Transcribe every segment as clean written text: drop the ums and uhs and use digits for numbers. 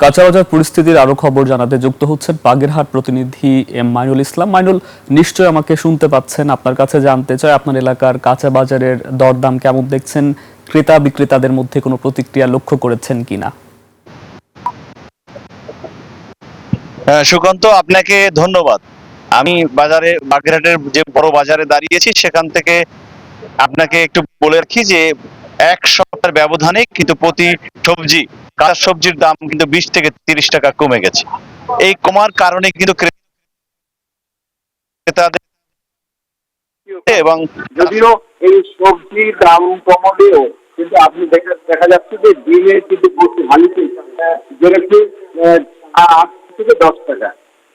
কাঁচা বাজার পরিস্থিতির আরো খবর জানাতে যুক্ত হচ্ছেন বাগেরহাট প্রতিনিধি এম মাইনুল ইসলাম। মাইনুল, নিশ্চয় আমাকে শুনতে পাচ্ছেন। আপনার কাছে জানতে চাই, আপনার এলাকার কাঁচা বাজারের দরদাম কেমন দেখছেন? ক্রেতা বিক্রেতাদের মধ্যে কোনো প্রতিক্রিয়া লক্ষ্য করেছেন কিনা? সুকান্ত, আপনাকে ধন্যবাদ। আমি বাগেরহাটের যে বড় বাজারে দাঁড়িয়েছি, সেখান থেকে আপনাকে একটু বলে রাখি যে এক সপ্তাহের ব্যবধানে কিন্তু প্রতি কাঁচা সবজির দাম কিন্তু 20 থেকে 30 টাকা কমে গেছে। এই কমার কারণে কিন্তু ক্রেতাদের এবং যদিও এই সবজির দাম কমালেও কিন্তু আপনি দেখা যাচ্ছে যে ডিমের কিন্তু হালিতে বেড়েছে 8 থেকে 10 টাকা।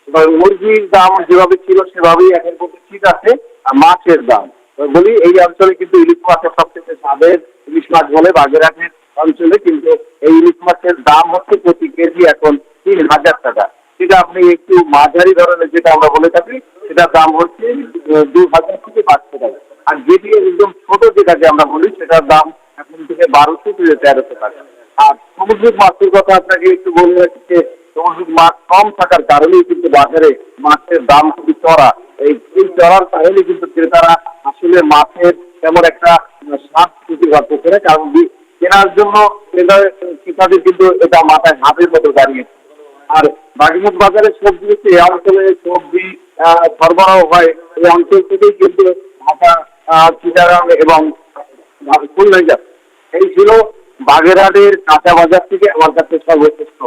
এবার মুরগির দাম যেভাবে ছিল সেভাবেই এখন কিন্তু ঠিক আছে। আর মাছের দাম বলি, এই অঞ্চলে কিন্তু ইলিশ মাছের সবথেকে স্বাদের ইলিশ মাছ বলে বাগেরহাটের অঞ্চলে, কিন্তু এই ইলিশ মাছের দাম হচ্ছে প্রতি কেজি এখন 3000 টাকা। সেটা আপনি একটু মাঝারি ধরনের যেটা আমরা বলে থাকি, সেটার দাম হচ্ছে 2000 থেকে 500 টাকা। আর যেটি একদম ছোট যেটাকে আমরা বলি, সেটার দাম এখন থেকে 1200 থেকে 1300 টাকা। আর সামুদ্রিক মাছের কথা আপনাকে একটু বলে রাখি যে সামুদ্রিক মাছ কম থাকার কারণেই কিন্তু বাজারে মাছের দাম খুবই চড়া। এই চড়ার কারণে কিন্তু ক্রেতারা আসলে মাছের তেমন একটা স্বাদ খুঁজে বার করছে না, কারণ কেনার জন্য ক্রেতাদের কিন্তু এটা মাথায় হাতের মতো দাঁড়িয়েছে। আর বাগেরহাট বাজারে সবজি হচ্ছে এই অঞ্চলে সবজি সরবরাহ হয়, এই অঞ্চল থেকেই কিন্তু ঢাকা, চিটাগাং এবং খুলনা যায়। এই ছিল বাগেরহাটের কাঁচা বাজার থেকে আমার কাছে সর্বশ্রেষ্ঠ।